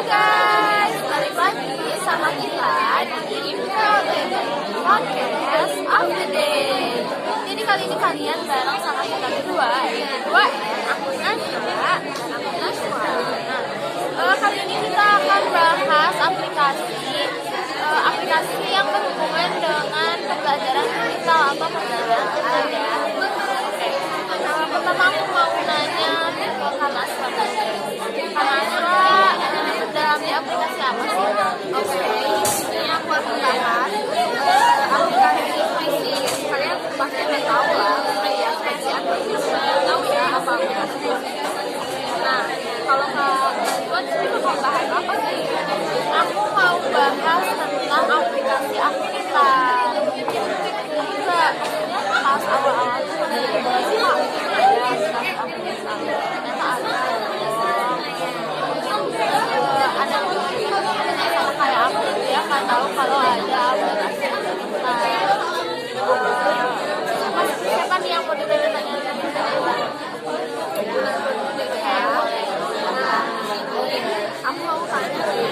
guys, balik lagi sama kita di Podcast of the Day. Jadi kali ini kalian bareng sama kita berdua, yaitu 2M, aku Najwa dan aku Najwa. Kali ini kita akan bahas aplikasi yang berhubungan dengan pembelajaran digital atau pembelajaran online. Pertama aku mau nanya ke Kak Nasra tadi. Kak Nasra dalamnya aplikasi apa sih? Oke, ini aku akan bahas aplikasi puisi. Kalian pasti udah tahu lah, kayak puisi aku tahu ya apa aplikasi puisi. Nah, kalau Kak Najwa sendiri mau bahas apa sih? Aku mau bahas tentang aplikasi aktivitas. Juga pas awal-awal tuh ada sama kayak aku ya, nggak tahu kalau ada aplikasi aktivitas. Siapa nih yang mau ditanya-tanya? Aku mau tanya sih,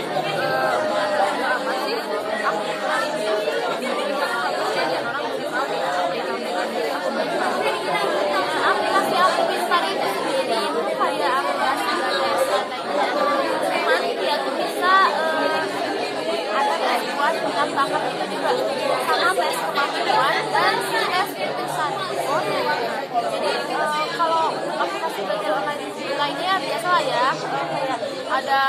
apa sih Aplikasi aktivitas itu sendiri itu kayak aplikasi biasa kayaknya. Cuman dia tuh bisa ada tes buat mendaftarkan itu juga sama tes kemampuan dan tes tulisan. Jadi kalau aplikasi belajar online lainnya biasa lah ya, kayak ada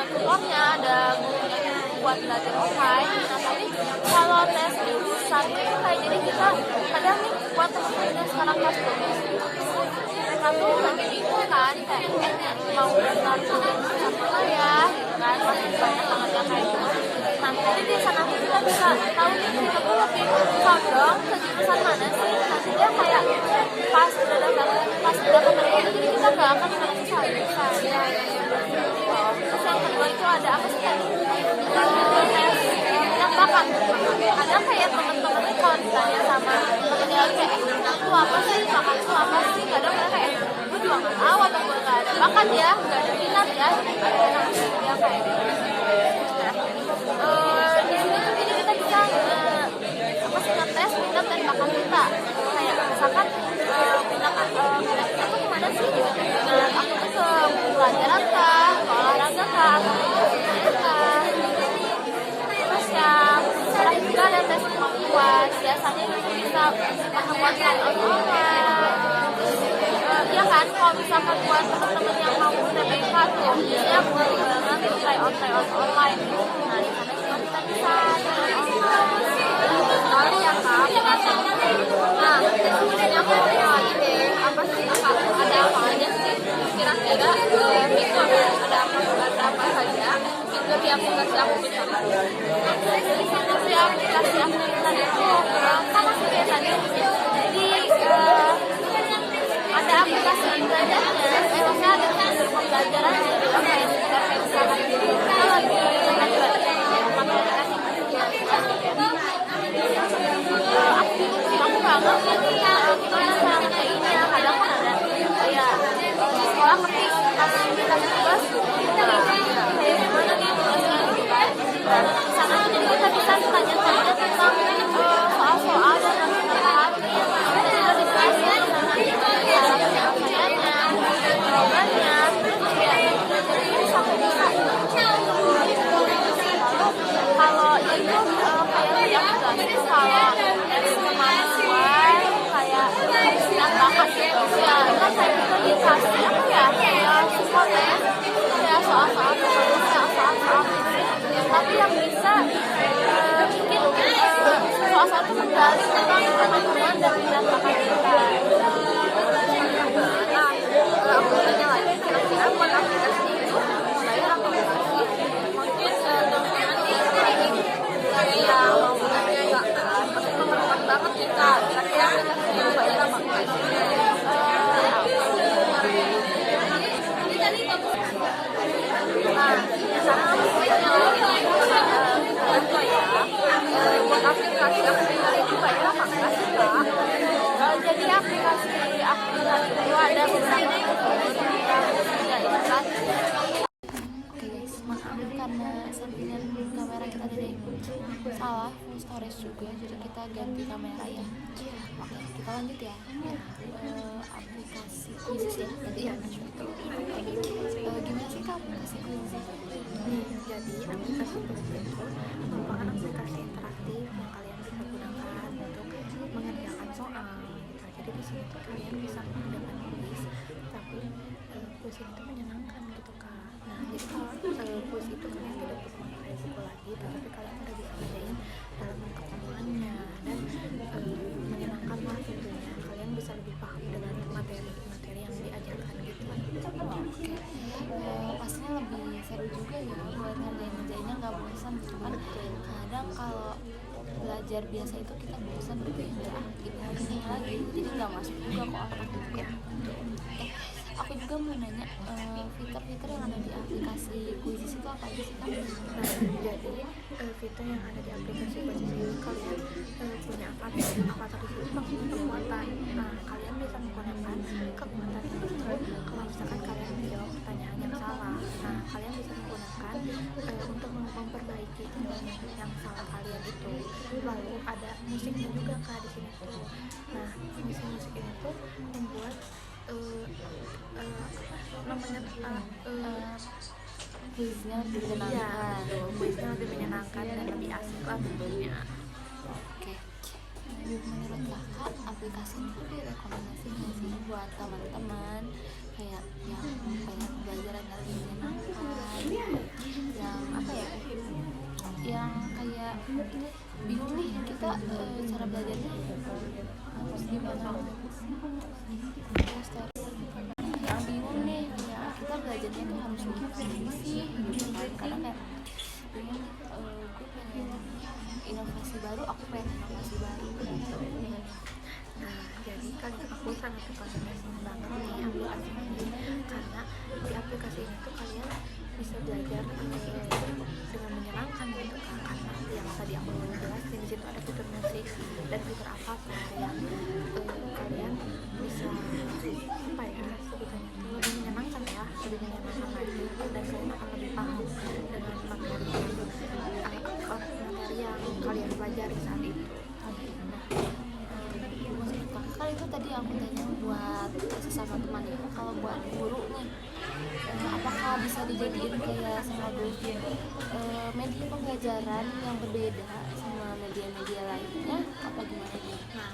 tutornya, ada gurunya buat belajar online. Nah tapi kalau tes tulisan itu kayak jadi kita kadang nih buat teman-teman yang sekarang kelas 12 mereka tuh lagi bingung kan kayak mau daftar jurusan apa ya gitu kan, masih banyak banget yang kayak gitu. Nah jadi di sana tuh kita bisa tahu nih kita tuh lebih condong ke jurusan mana sih. Nanti dia kayak pas udah keterima jadi kita nggak akan merasa salah jurusan. Terus yang kedua itu ada apa sih tadi? Tes minat bakat. Ada kayak teman-teman nih kalau ditanya sama temennya lagi kayak aku apa sih, bakatku apa sih, kadang mereka kayak gue juga nggak tahu atau gue nggak ada bakat ya, nggak ada minat ya, dia kayak gitu. Di sini tuh jadi kita bisa ngetes minat dan bakat kita. Kayak misalkan minat kita tuh kemana sih? Minat aku tuh ke pelajaran kah, ke olahraga kah, ke kah. Terus yang selain juga ada tes kemampuan. Biasanya itu bisa pertemuan online. Iya kan, kalau misalkan buat teman-teman yang mau UTBK tuh biasanya buat banget itu try online. Nah di sana juga kita bisa soalnya ya Kak, nah kemudian aku mau tanya lagi deh, apa sih ada apa aja sih kira-kira fitur ada apa saja fitur di aplikasi aku bisa fitur di aplikasi aktivitas itu sama sih kayak tadi. Jadi ada aplikasi belajarnya, maksudnya ada fitur pembelajarannya gitu kayak misalkan kita lagi aku nggak ngerti nih gimana cara ngekeinnya. Kadang kan ada kayak di sekolah ketik kita tugas kayak gimana nih tugasnya gitu kan. Nah di sana tuh jadi kita bisa tanya-tanya tentang soal-soal dan nanti kita juga dikasih cara penyampaiannya, jawabannya, jadi sampai bisa. Kalau itu kayak yang itu kalau tes kemampuan kayak minat bakat gitu ya, kan saya juga dikasih apa ya support ya, kayak soal-soal tapi yang bisa bikin soal-soal itu kembali tentang kemampuan dan minat bakat kita. Nah, aku tanya lagi kira-kira buat aplikasi itu bayar apa enggak sih? Mungkin nanti yang mau tanya nggak teman-teman banget kita kira-kira aplikasinya bayar apa enggak sih? Nah, sama sebenarnya contoh ya, buat aplikasi itu bayar apa enggak sih Kak? Jadi karena sampingan kamera kita ada yang salah full storage juga, jadi kita ganti kamera ya. Oke, kita lanjut ya. Aplikasi Quizzes ya tadi ya. Gimana sih Kak aplikasi Quizzes? Jadi aplikasi Quizzes itu merupakan aplikasi interaktif yang kalian bisa gunakan untuk mengerjakan soal. Nah, jadi di sini tuh kalian bisa menggunakan kuis, tapi kuis itu menyenangkan gitu Kak. Nah, jadi kalau kuis itu kalian tidak perlu memakai buku lagi, tetapi kalian udah bisa kerjain dalam pertemuannya dan menyenangkan lah tentunya. Kalian bisa lebih paham dengan materi yang diajarkan gitu. Oke, pastinya lebih seru juga ya buat ngerjainnya nggak bosan gitu kan. Kadang kalau belajar biasa itu kita bosan gitu ya, ini lagi jadi nggak masuk juga ke otak gitu ya. Aku juga mau nanya, fitur-fitur yang ada di aplikasi Quizzes itu apa aja sih Kak? Nah, jadi fitur yang ada di aplikasi Quizzes ini kalian punya avatar di situ maksudnya kekuatan. Nah, kalian bisa menggunakan kekuatan itu kalau misalkan kalian menjawab pertanyaan yang salah. Nah, kalian bisa menggunakan untuk memperbaiki yang salah kalian itu. Lalu ada musiknya juga Kak di sini tuh. Nah, musik ini tuh membuat Quiznya lebih menyenangkan. Kuisnya lebih menyenangkan dan lebih asik lah tentunya. Oke, menurut Kakak aplikasi ini tuh direkomendasikan sih buat teman-teman kayak yang pengen belajar yang lebih menyenangkan, yang apa ya, yang kayak bingung nih kita cara belajarnya harus gimana, yang bingung nih ya kita belajarnya tuh harus gimana sih gitu kan, karena kayak gue pengen inovasi baru, aku pengen inovasi baru gitu. Nah, jadi aku sangat rekomendasi banget nih aplikasi ini karena di aplikasi ini tuh kalian bisa belajar dengan menyenangkan gitu kan, karena yang tadi aku jelasin di situ ada fitur musik dan fitur avatar yang kalian bisa apa ya sebutannya itu lebih menyenangkan ya, lebih menyenangkan lagi dan kalian akan lebih paham dengan materi yang kalian pelajari saat itu. Kan itu tadi aku tanya buat sesama teman ya, kalau buat guru nih apakah bisa dijadiin kayak semacam media pembelajaran yang berbeda sama media-media lainnya apa gimana nih? Nah,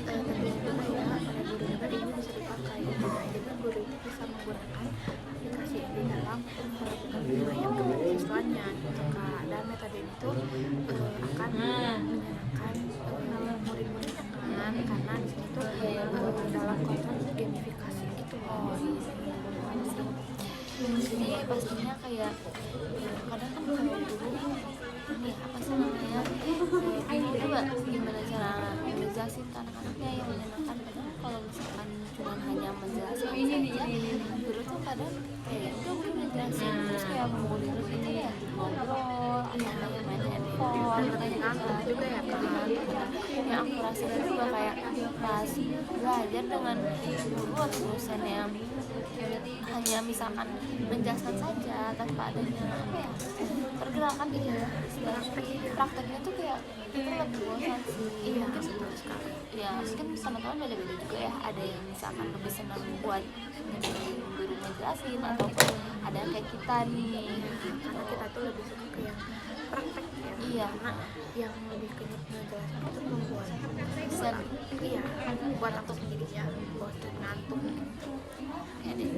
tentunya juga ya pada guru juga ini bisa dipakai gitu. Jadi guru itu bisa menggunakan aplikasi ini dalam melakukan penilaian kepada siswanya gitu Kak. Dan metode ini tuh akan menyenangkan murid-muridnya kan, karena di sini tuh dalam konteks gamifikasi gitu loh. Jadi pastinya kayak kadang kan kalau guru ini apa sih namanya bingung juga gimana cara menjelaskan ke anak-anaknya yang menyenangkan. Kadang kalau misalkan cuma hanya menjelaskan saja, guru tuh kadang kayak udah guru menjelaskan terus kayak murid terus ini ya ngobrol atau kayak main handphone Ngantuk juga ya Kak. yang aku rasain juga kayak pas belajar dengan guru atau dosen yang hanya misalkan menjelaskan saja tanpa adanya apa ya pergerakan gitu ya, prakteknya tuh kayak itu lebih bosan sih. Iya, Mungkin betul sekali. ya mungkin teman-teman beda-beda juga ya, ada yang misalkan lebih senang buat ngedengerin guru ngejelasin ataupun ada yang kayak kita nih Karena kita tuh lebih suka ke yang praktek ya. Iya. Karena yang lebih ke ngejelasin itu membuat Sen. iya, buat aku sendiri ya, bosan ngantuk. Ya deh.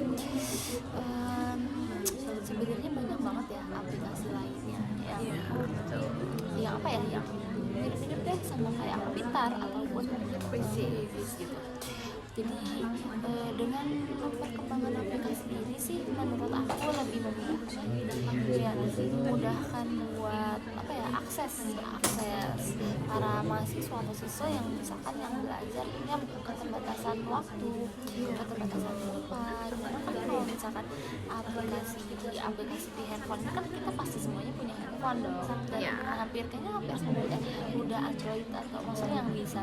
Sebenarnya banyak banget ya aplikasi lainnya yang apa ya yang mirip-mirip deh sama kayak Pintar ataupun Quizzes gitu. Jadi dengan perkembangan aplikasi ini sih menurut aku lebih memudahkan buat apa ya akses para mahasiswa atau siswa yang misalkan yang belajarnya keterbatasan waktu, keterbatasan tempat. Karena kan kalau misalkan aplikasi di handphone kan kita pasti semuanya punya handphone dong, dan hampir semuanya udah Android atau maksudnya yang bisa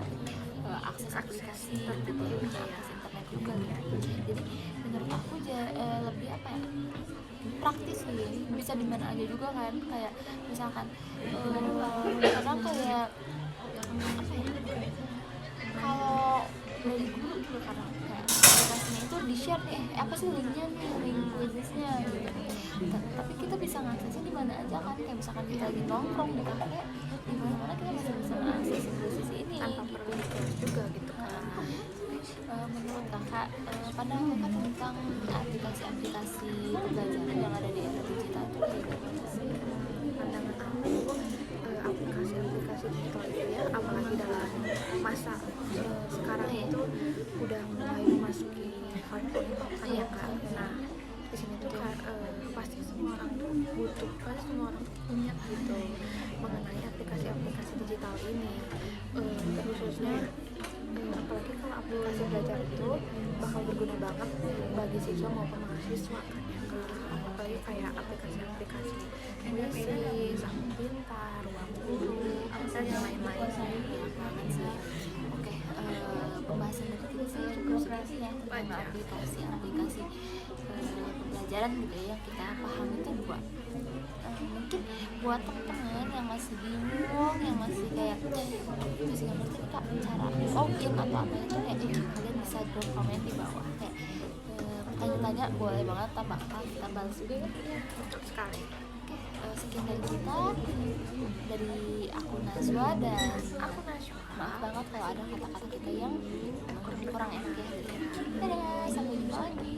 akses aplikasi gitu, akses internet juga ya. Jadi menurut aku lebih apa ya praktis sih, bisa di mana aja juga kan, kayak misalkan kadang kayak apa ya, kalau dari guru juga kadang kayak aplikasinya itu di share nih, apa sih linknya nih, link quizzesnya gitu. Tapi kita bisa ngaksesnya di mana aja kan, kayak misalkan kita lagi nongkrong di kafe, di mana kita masih bisa mengakses quizzes ini tanpa perlu di juga gitu kan. Menurut kakak, pandangan kakak tentang aplikasi-aplikasi pembelajaran yang ada di era digital itu kayak gimana sih? Pandangan aku, aplikasi-aplikasi digital itu ya, apalagi dalam masa sekarang itu udah mulai memasuki 5.0 kan ya kan. Nah di sini tuh kan pasti semua orang tuh butuh, pasti semua orang tuh punya gitu mengenai aplikasi-aplikasi digital ini, khususnya apalagi kalau aplikasi belajar itu bakal berguna banget bagi siswa maupun mahasiswa kan ya kan. Apalagi kayak aplikasi-aplikasi puisi, Sang Pintar, Ruang Guru, dan yang lain-lain. Banyak banget sih. Oke, pembahasan dari kita sih cukup sekian ya tentang aplikasi-aplikasi pembelajaran gitu ya, yang kita pahami itu dua. Mungkin buat teman-teman yang masih bingung, yang masih kayak masih nggak ngerti kak cara login atau apa itu, kayak kalian bisa drop komen di bawah, kayak tanya-tanya boleh banget, bakal kita balas juga ya. Betul sekali. Sekian dari kita, dari aku Najwa dan Aku Najwa. maaf banget kalau ada kata-kata kita yang kurang enak ya. Dadah, sampai jumpa lagi.